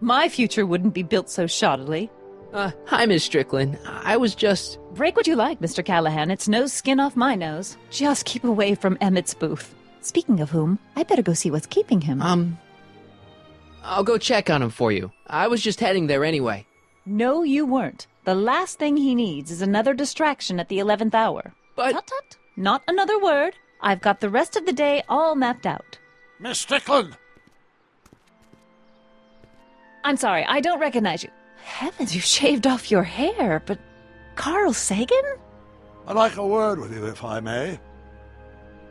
My future wouldn't be built so shoddily. Hi, Miss Strickland. I was just... Break what you like, Mr. Callahan. It's no skin off my nose. Just keep away from Emmett's booth. Speaking of whom, I better go see what's keeping him. I'll go check on him for you. I was just heading there anyway. No, you weren't. The last thing he needs is another distraction at the 11th hour. But... Tut-tut. Not another word. I've got the rest of the day all mapped out. Miss Strickland! I'm sorry, I don't recognize you. Heavens, you shaved off your hair, but... Carl Sagan? I'd like a word with you, if I may.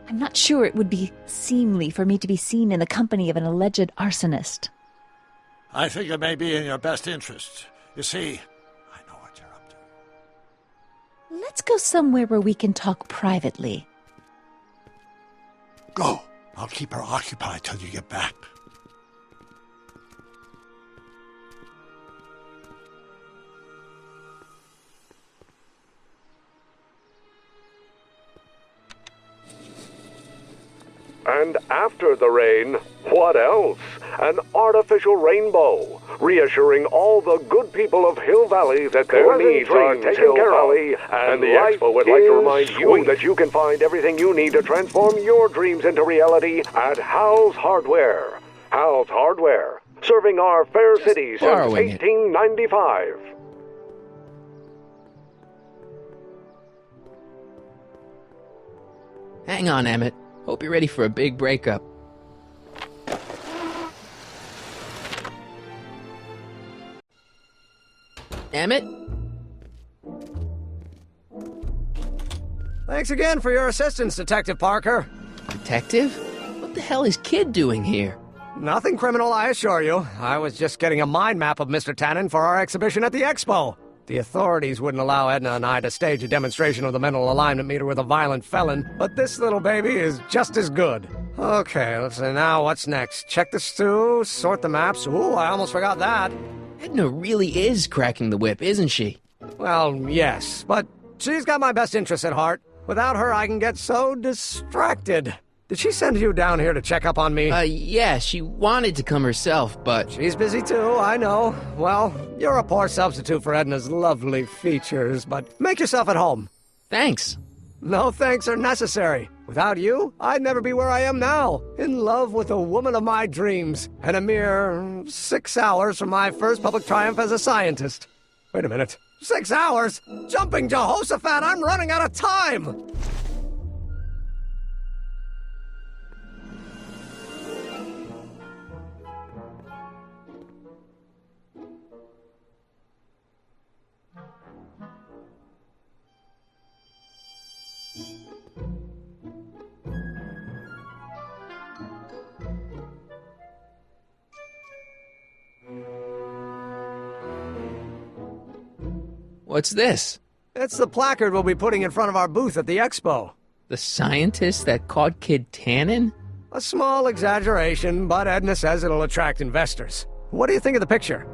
I'm not sure it would be seemly for me to be seen in the company of an alleged arsonist. I think it may be in your best interest. You see, I know what you're up to. Let's go somewhere where we can talk privately. Go. I'll keep her occupied till you get back. And after the rain, what else? An artificial rainbow, reassuring all the good people of Hill Valley that their needs are taken care of. And the Expo would like to remind you that you can find everything you need to transform your dreams into reality at Hal's Hardware. Hal's Hardware, serving our fair city since borrowing it. 1895. Hang on, Emmett. Hope you're ready for a big breakup. Emmett? Thanks again for your assistance, Detective Parker. Detective? What the hell is Kid doing here? Nothing criminal, I assure you. I was just getting a mind map of Mr. Tannen for our exhibition at the Expo. The authorities wouldn't allow Edna and I to stage a demonstration of the mental alignment meter with a violent felon, but this little baby is just as good. Okay, let's see now what's next. Check the stew, sort the maps. Ooh, I almost forgot that. Edna really is cracking the whip, isn't she? Well, yes, but she's got my best interests at heart. Without her, I can get so distracted. Did she send you down here to check up on me? Yeah, she wanted to come herself, but... She's busy too, I know. Well, you're a poor substitute for Edna's lovely features, but make yourself at home. Thanks. No thanks are necessary. Without you, I'd never be where I am now, in love with the woman of my dreams, and a mere 6 hours from my first public triumph as a scientist. Wait a minute. 6 hours? Jumping Jehoshaphat, I'm running out of time! What's this? It's the placard we'll be putting in front of our booth at the Expo. The scientist that caught Kid Tannen? A small exaggeration, but Edna says it'll attract investors. What do you think of the picture?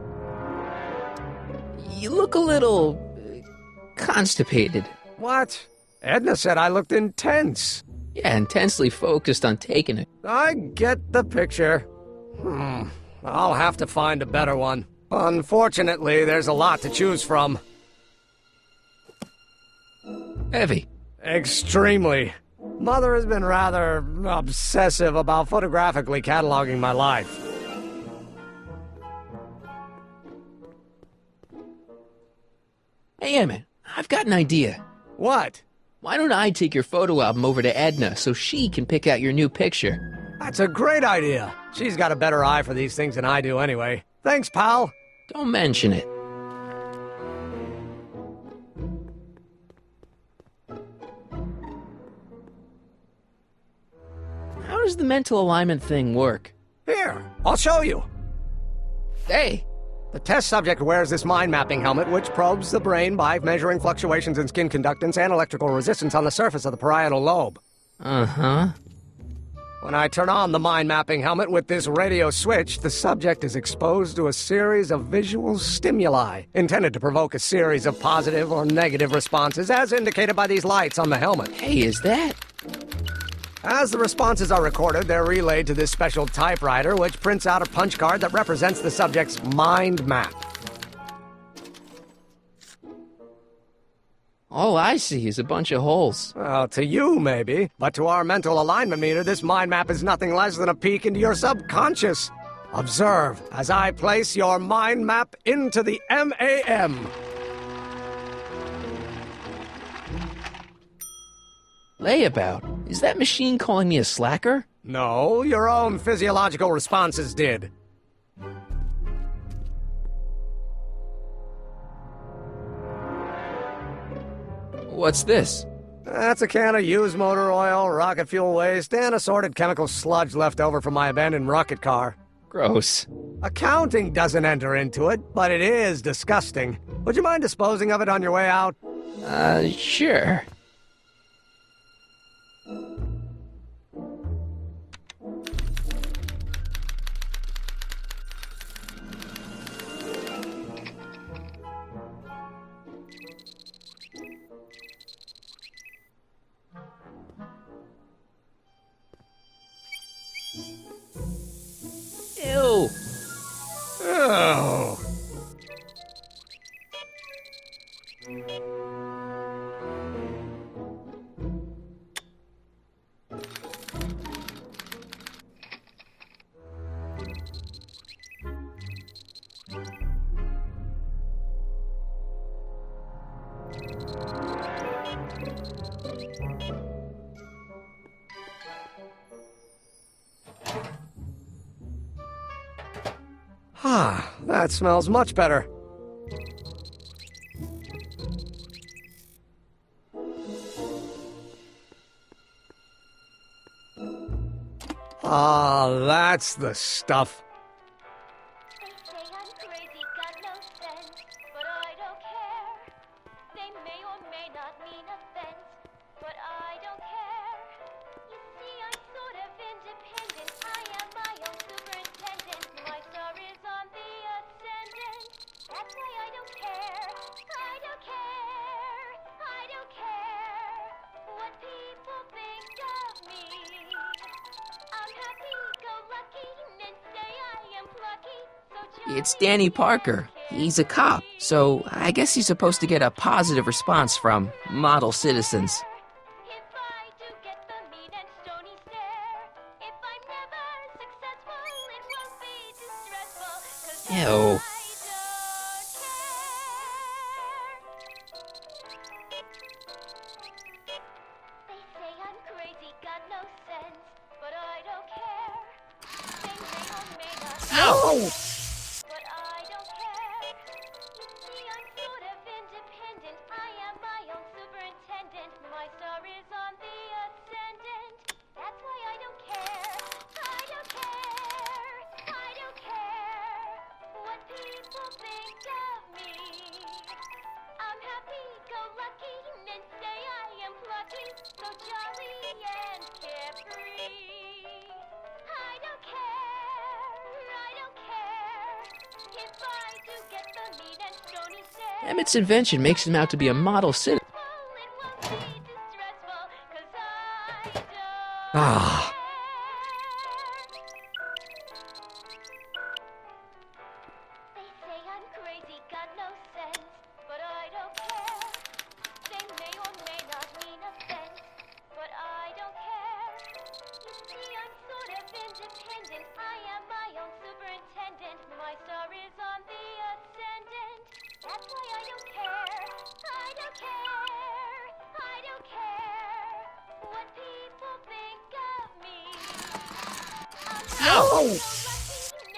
You look a little... constipated. What? Edna said I looked intense. Yeah, intensely focused on taking it. I get the picture. I'll have to find a better one. Unfortunately, there's a lot to choose from. Heavy. Extremely. Mother has been rather obsessive about photographically cataloging my life. Hey, Emmett, I've got an idea. What? Why don't I take your photo album over to Edna so she can pick out your new picture? That's a great idea. She's got a better eye for these things than I do anyway. Thanks, pal. Don't mention it. How does the mental alignment thing work? Here, I'll show you. Hey! The test subject wears this mind mapping helmet, which probes the brain by measuring fluctuations in skin conductance and electrical resistance on the surface of the parietal lobe. Uh-huh. When I turn on the mind mapping helmet with this radio switch, the subject is exposed to a series of visual stimuli, intended to provoke a series of positive or negative responses, as indicated by these lights on the helmet. Hey, is that... As the responses are recorded, they're relayed to this special typewriter, which prints out a punch card that represents the subject's mind map. All I see is a bunch of holes. Well, to you, maybe. But to our mental alignment meter, this mind map is nothing less than a peek into your subconscious. Observe as I place your mind map into the MAM. Layabout? Is that machine calling me a slacker? No, your own physiological responses did. What's this? That's a can of used motor oil, rocket fuel waste, and assorted chemical sludge left over from my abandoned rocket car. Gross. Accounting doesn't enter into it, but it is disgusting. Would you mind disposing of it on your way out? Sure. Ew. Oh. Ah, that smells much better. Ah, that's the stuff. They say I'm crazy, got no sense, but I don't care. They may or may not mean offense, but I don't care. You see, I'm sort of independent. I am my own superintendent. My star is on the ascendant. That's why I don't care. I don't care. I don't care what people think of me. I'm happy-go-lucky and say I am plucky. So It's Danny Parker. He's a cop, so I guess he's supposed to get a positive response from model citizens. if I do get the mean and stony stare, if I'm never successful, it won't be too stressful. 'Cause Ew. I don't care. They say I'm crazy, got no sense, but I don't care. They may or may not. Ow! But I don't care. You see, I'm sort of independent. I am my own superintendent. My star is on the ascendant. That's why I don't care. I don't care. I don't care what people think of me. I'm happy-go-lucky and say I am plucky, so jolly and carefree. I don't care. I don't care if I do get the mean and stony stare. Emmett's invention makes him out to be a model citizen. It won't be too stressful, 'cause I don't Ah. care. They say I'm crazy, got no sense, but I don't care. They may or may not mean offense, but I don't care. You see, I'm sort of independent. I am my own superintendent. My star is on the ascendant. That's why I don't care. I don't care. I don't care what people think of me. I'm Ow! lucky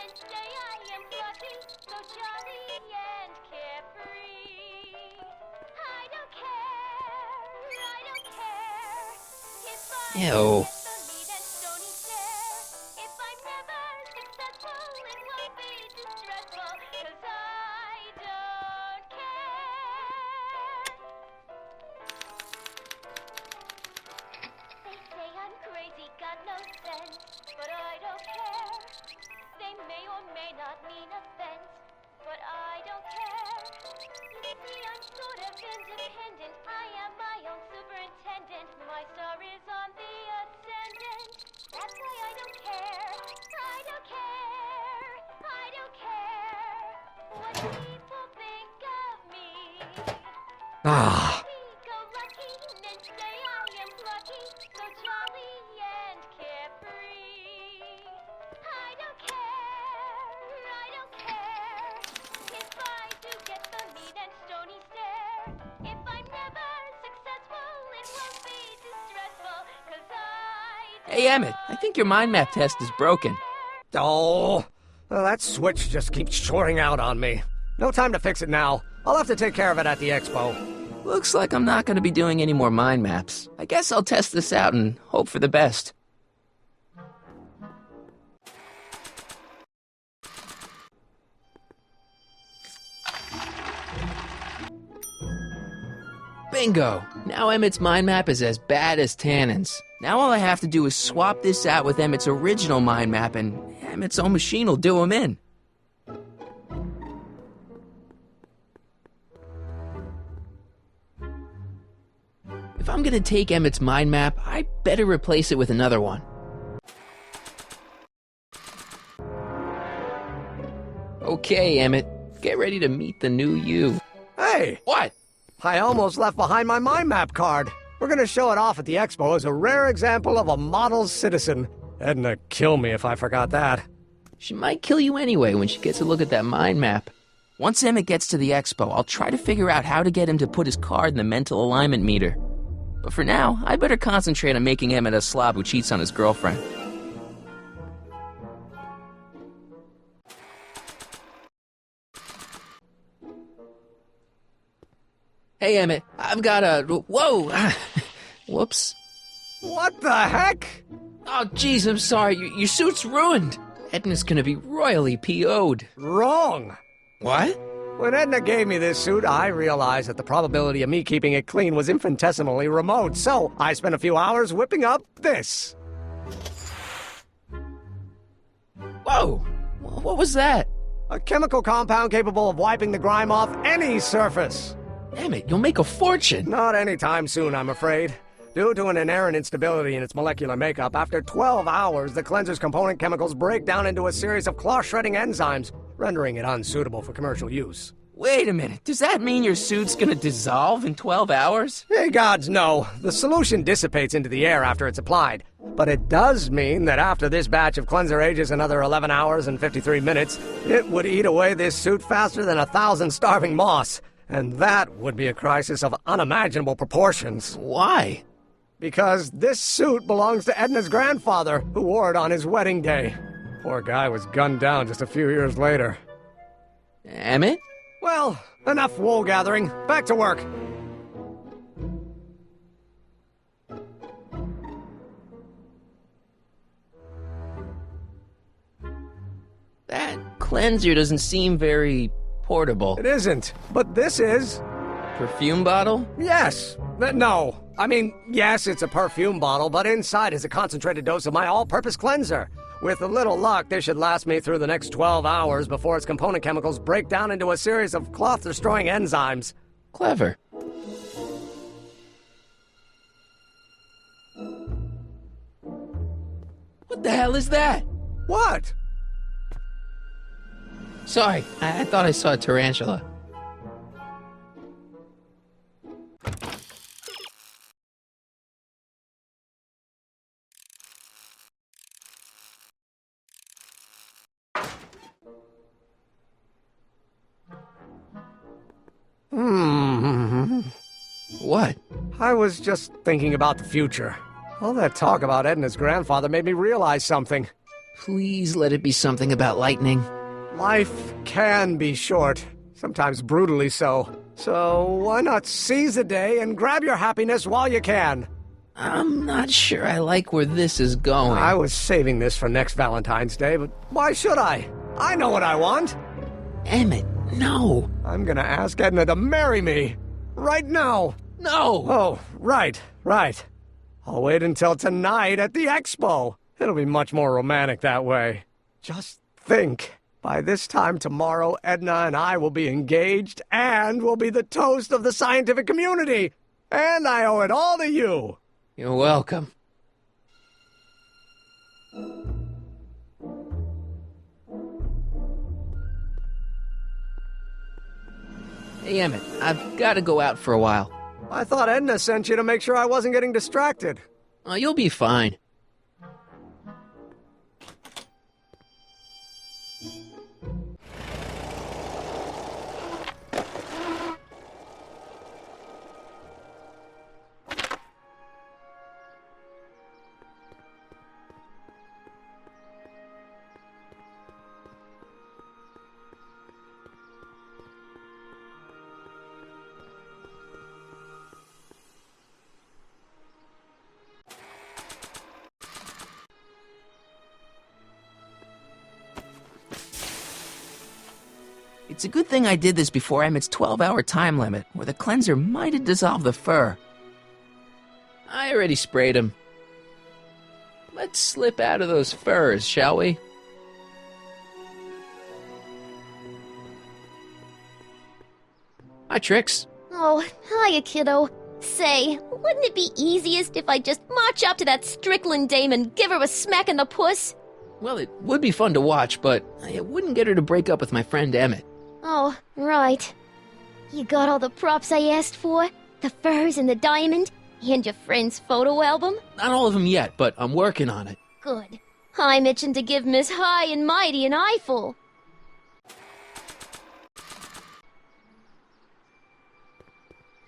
and say I am lucky, so jolly and carefree. I don't care. I don't care if I Ew. get the mean and stony stare. If I'm never successful, it won't be too stressful, 'cause I don't care. They say I'm crazy, got no sense, but I don't care. They may or may not mean offense, but I don't care. You see, I'm sort of independent. I am my own superintendent. My star is on the ascendant. That's why I don't care. I don't care. I don't care what people think of me. Ah, Happy-go-lucky, and say I am lucky, so jolly and carefree. I don't care. I don't care if I do get the mean and stony stare. If I'm never successful, it won't be distressful, 'cause I Hey, Emmett, I think your mind map test is broken. oh. Well, that switch just keeps shorting out on me. No time to fix it now. I'll have to take care of it at the expo. Looks like I'm not going to be doing any more mind maps. I guess I'll test this out and hope for the best. Bingo! Now Emmett's mind map is as bad as Tannen's. Now all I have to do is swap this out with Emmett's original mind map and Emmett's own machine will do him in. If I'm gonna take Emmett's mind map, I better replace it with another one. Okay, Emmett, get ready to meet the new you. Hey, What? I almost left behind my mind map card. We're gonna show it off at the expo as a rare example of a model citizen. Edna, kill me if I forgot that. She might kill you anyway when she gets a look at that mind map. Once Emmett gets to the expo, I'll try to figure out how to get him to put his card in the mental alignment meter. But for now, I better concentrate on making Emmett a slob who cheats on his girlfriend. Hey, Emmett, I've got a... Whoa! Whoops. What the heck? Oh, jeez, I'm sorry. Your suit's ruined. Edna's gonna be royally PO'd. Wrong. What? When Edna gave me this suit, I realized that the probability of me keeping it clean was infinitesimally remote, so I spent a few hours whipping up this. Whoa! What was that? A chemical compound capable of wiping the grime off any surface. Emmett, you'll make a fortune. Not anytime soon, I'm afraid. Due to an inherent instability in its molecular makeup, after 12 hours, the cleanser's component chemicals break down into a series of cloth-shredding enzymes, rendering it unsuitable for commercial use. Wait a minute, does that mean your suit's gonna dissolve in 12 hours? Hey, gods, no. The solution dissipates into the air after it's applied. But it does mean that after this batch of cleanser ages another 11 hours and 53 minutes, it would eat away this suit faster than 1,000 starving moths. And that would be a crisis of unimaginable proportions. Why? Because this suit belongs to Edna's grandfather, who wore it on his wedding day. Poor guy was gunned down just a few years later. Emmett? Well, enough wool gathering. Back to work. That cleanser doesn't seem very portable. It isn't, but this is. Perfume bottle? Yes. No. I mean, yes, it's a perfume bottle, but inside is a concentrated dose of my all-purpose cleanser. With a little luck, this should last me through the next 12 hours before its component chemicals break down into a series of cloth-destroying enzymes. Clever. What the hell is that? What? Sorry, I thought I saw a tarantula. What? I was just thinking about the future. All that talk about Edna's grandfather made me realize something. Please let it be something about lightning. Life can be short, sometimes brutally so. So why not seize the day and grab your happiness while you can? I'm not sure I like where this is going. I was saving this for next Valentine's Day, but why should I? I know what I want. Emmett, no. I'm gonna ask Edna to marry me. Right now. No! Oh, right. I'll wait until tonight at the expo. It'll be much more romantic that way. Just think. By this time tomorrow, Edna and I will be engaged and will be the toast of the scientific community. And I owe it all to you. You're welcome. Hey, Emmett, I've got to go out for a while. I thought Edna sent you to make sure I wasn't getting distracted. Oh, you'll be fine. It's a good thing I did this before Emmett's 12-hour time limit, or the cleanser might have dissolved the fur. I already sprayed him. Let's slip out of those furs, shall we? Hi, Trix. Oh, hiya, kiddo. Say, wouldn't it be easiest if I just march up to that Strickland dame and give her a smack in the puss? Well, it would be fun to watch, but it wouldn't get her to break up with my friend Emmett. Oh, right. You got all the props I asked for? The furs and the diamond? And your friend's photo album? Not all of them yet, but I'm working on it. Good. I'm itching to give Miss High and Mighty an eyeful.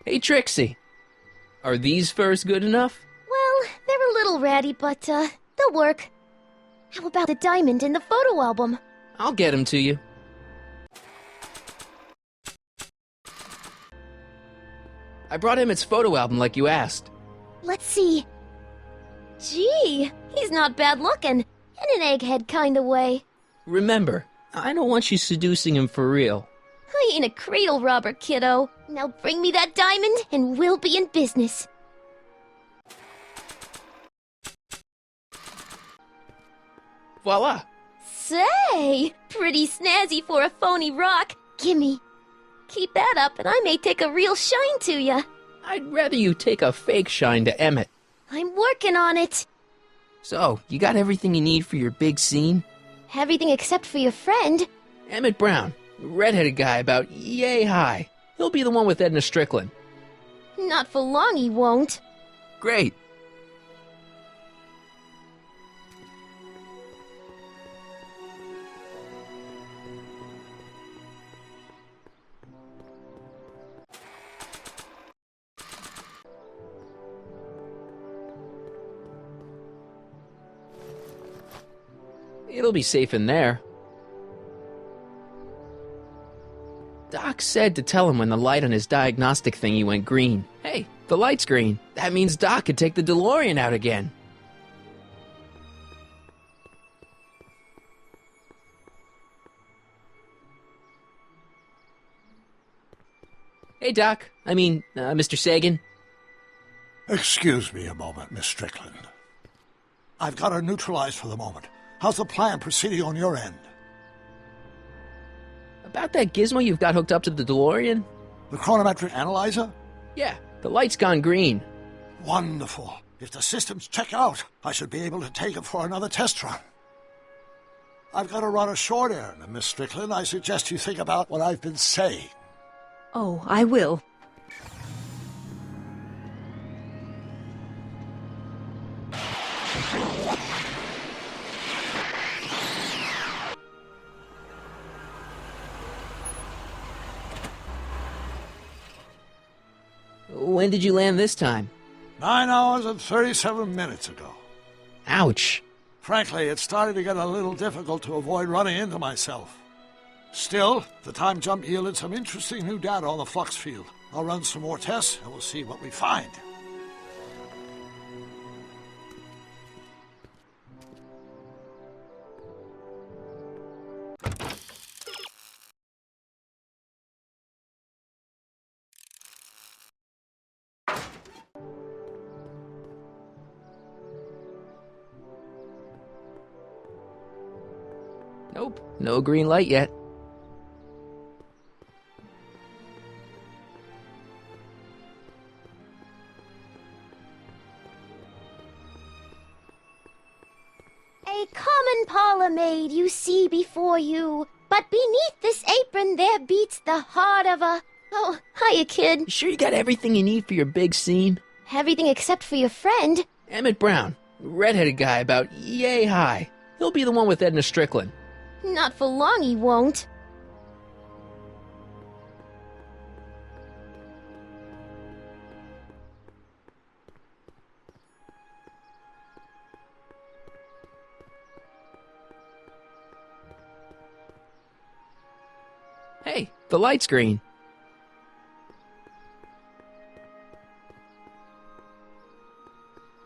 Hey, Trixie. Are these furs good enough? Well, they're a little ratty, but, they'll work. How about the diamond in the photo album? I'll get them to you. I brought Emmett's photo album like you asked. Let's see. Gee, he's not bad looking. In an egghead kind of way. Remember, I don't want you seducing him for real. I ain't a cradle robber, kiddo. Now bring me that diamond and we'll be in business. Voila! Say, pretty snazzy for a phony rock. Gimme. Keep that up and I may take a real shine to ya. I'd rather you take a fake shine to Emmett. I'm working on it. So, you got everything you need for your big scene? Everything except for your friend. Emmett Brown, redheaded guy about yay high. He'll be the one with Edna Strickland. Not for long he won't. Great. It'll be safe in there. Doc said to tell him when the light on his diagnostic thingy went green. Hey, the light's green. That means Doc could take the DeLorean out again. Hey, Doc. Mr. Sagan. Excuse me a moment, Miss Strickland. I've got her neutralized for the moment. How's the plan proceeding on your end? About that gizmo you've got hooked up to the DeLorean? The chronometric analyzer? Yeah, the light's gone green. Wonderful. If the systems check out, I should be able to take it for another test run. I've got to run a short errand, and Miss Strickland, I suggest you think about what I've been saying. Oh, I will. When did you land this time? 9 hours and 37 minutes ago. Ouch. Frankly, it started to get a little difficult to avoid running into myself. Still, the time jump yielded some interesting new data on the flux field. I'll run some more tests, and we'll see what we find. Nope, no green light yet. A common parlor maid you see before you, but beneath this apron there beats the heart of a Oh, hiya, kid. You sure you got everything you need for your big scene? Everything except for your friend. Emmett Brown, redheaded guy about yay high. He'll be the one with Edna Strickland. Not for long, he won't. Hey, the light's green.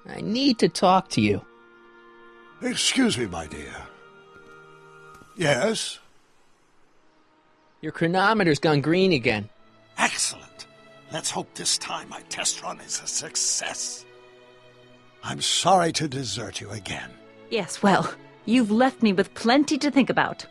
I need to talk to you. Excuse me, my dear. Yes? Your chronometer's gone green again. Excellent. Let's hope this time my test run is a success. I'm sorry to desert you again. Yes, well, you've left me with plenty to think about.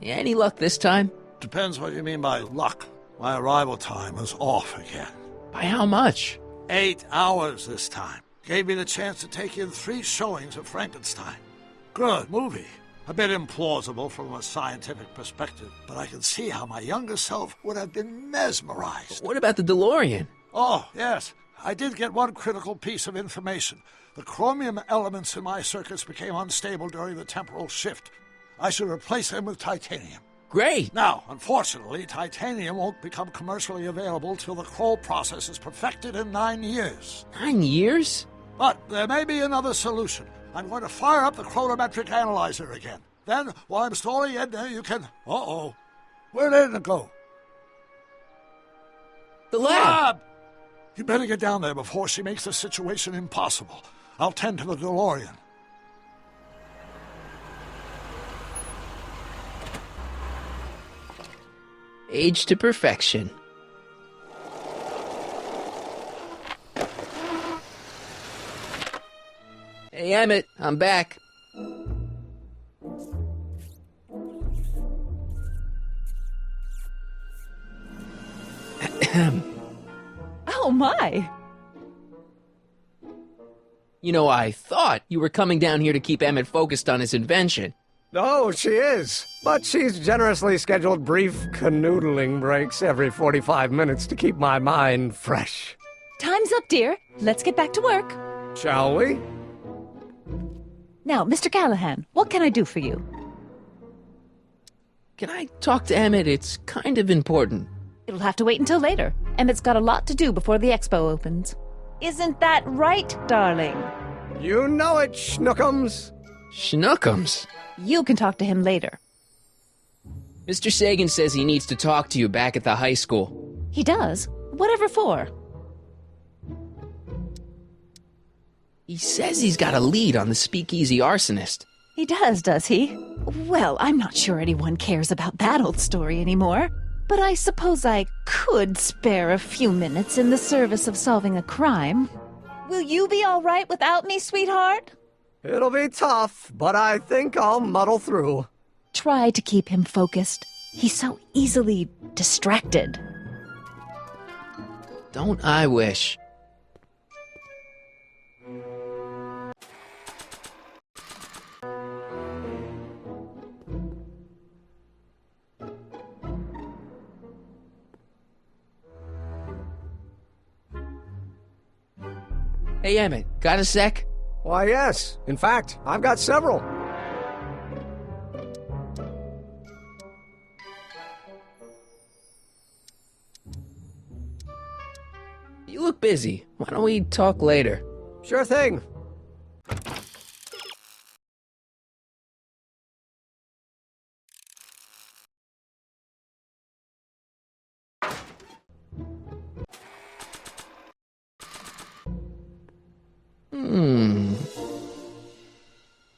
Any luck this time? Depends what you mean by luck. My arrival time was off again. By how much? 8 hours this time. Gave me the chance to take in 3 showings of Frankenstein. Good movie. A bit implausible from a scientific perspective, but I can see how my younger self would have been mesmerized. What about the DeLorean? Oh, yes. I did get one critical piece of information. The chromium elements in my circuits became unstable during the temporal shift. I should replace them with titanium. Great! Now, unfortunately, titanium won't become commercially available till the Kroll process is perfected in 9 years. 9 years? But there may be another solution. I'm going to fire up the chronometric analyzer again. Then, while I'm stalling Edna, you can... Uh-oh. Where did Edna go? The lab! You better get down there before she makes the situation impossible. I'll tend to the DeLorean. Age to perfection. Hey, Emmett, I'm back. Oh, my! You know, I thought you were coming down here to keep Emmett focused on his invention. Oh, she is. But she's generously scheduled brief canoodling breaks every 45 minutes to keep my mind fresh. Time's up, dear. Let's get back to work. Shall we? Now, Mr. Callahan, what can I do for you? Can I talk to Emmett? It's kind of important. It'll have to wait until later. Emmett's got a lot to do before the expo opens. Isn't that right, darling? You know it, Schnookums. Schnookums? You can talk to him later. Mr. Sagan says he needs to talk to you back at the high school. He does? Whatever for? He says he's got a lead on the speakeasy arsonist. He does he? Well, I'm not sure anyone cares about that old story anymore. But I suppose I could spare a few minutes in the service of solving a crime. Will you be all right without me, sweetheart? It'll be tough, but I think I'll muddle through. Try to keep him focused. He's so easily distracted. Don't I wish? Hey, Emmett, got a sec? Why, yes. In fact, I've got several. You look busy. Why don't we talk later? Sure thing.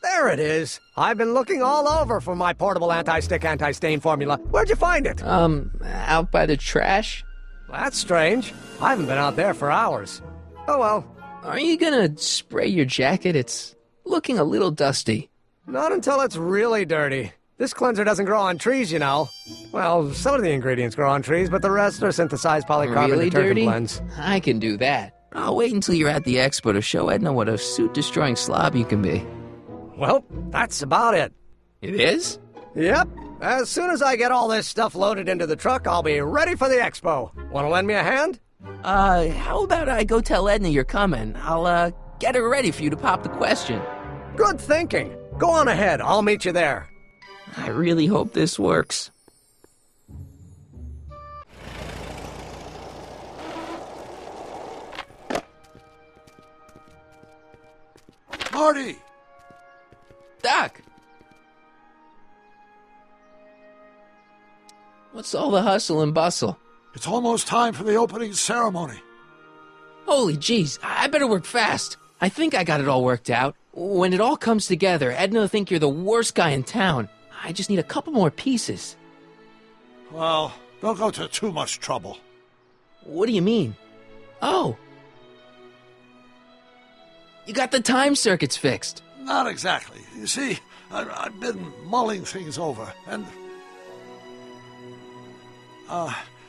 There it is. I've been looking all over for my portable anti-stick, anti-stain formula. Where'd you find it? Out by the trash? That's strange. I haven't been out there for hours. Oh well. Are you gonna spray your jacket? It's looking a little dusty. Not until it's really dirty. This cleanser doesn't grow on trees, you know. Well, some of the ingredients grow on trees, but the rest are synthesized polycarbonate Really, detergent Dirty? blends. I can do that. I'll wait until you're at the expo to show Edna what a suit-destroying slob you can be. Well, that's about it. It is? Yep. As soon as I get all this stuff loaded into the truck, I'll be ready for the expo. Want to lend me a hand? How about I go tell Edna you're coming? I'll, get her ready for you to pop the question. Good thinking. Go on ahead. I'll meet you there. I really hope this works. Marty! Doc! What's all the hustle and bustle? It's almost time for the opening ceremony. Holy jeez, I better work fast. I think I got it all worked out. When it all comes together, Edna will think you're the worst guy in town. I just need a couple more pieces. Well, don't go to too much trouble. What do you mean? Oh. You got the time circuits fixed. Not exactly. You see, I've been mulling things over, and...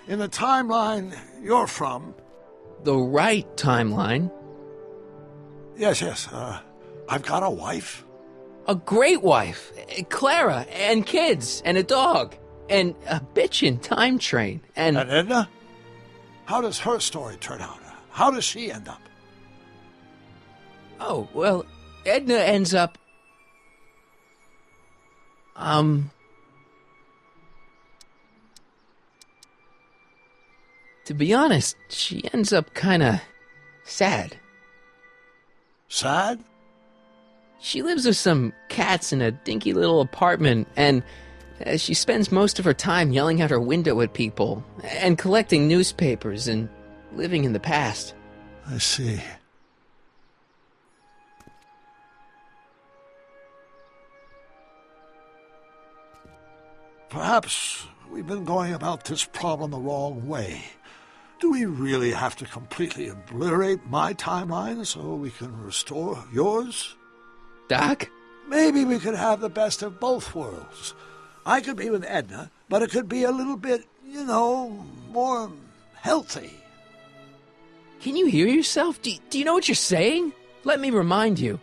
in the timeline you're from... The right timeline? Yes, I've got a wife. A great wife, Clara, and kids, and a dog, and a bitchin' time train, and... And Edna? How does her story turn out? How does she end up? Oh, well, Edna ends up... To be honest, she ends up kinda... sad. Sad? She lives with some cats in a dinky little apartment, and she spends most of her time yelling out her window at people, and collecting newspapers, and living in the past. I see. Perhaps we've been going about this problem the wrong way. Do we really have to completely obliterate my timeline so we can restore yours? Doc? Maybe we could have the best of both worlds. I could be with Edna, but it could be a little bit, more healthy. Can you hear yourself? Do you know what you're saying? Let me remind you.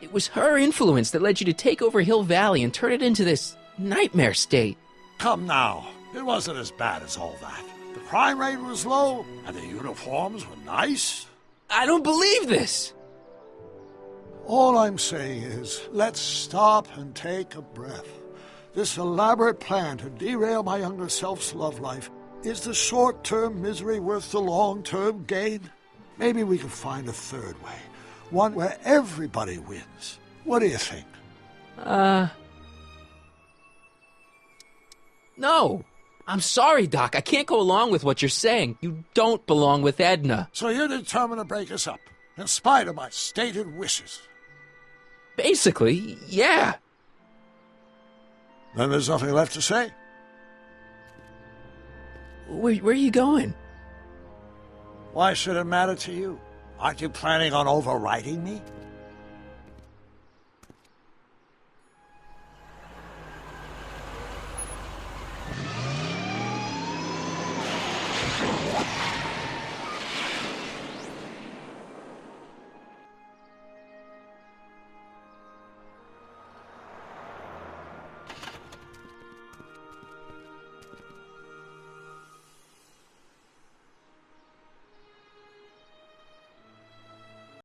It was her influence that led you to take over Hill Valley and turn it into this nightmare state. Come now. It wasn't as bad as all that. The crime rate was low, and the uniforms were nice. I don't believe this! All I'm saying is, let's stop and take a breath. This elaborate plan to derail my younger self's love life, is the short-term misery worth the long-term gain? Maybe we could find a third way. One where everybody wins. What do you think? No. I'm sorry, Doc. I can't go along with what you're saying. You don't belong with Edna. So you're determined to break us up, in spite of my stated wishes? Basically, yeah. Then there's nothing left to say. Where are you going? Why should it matter to you? Aren't you planning on overriding me?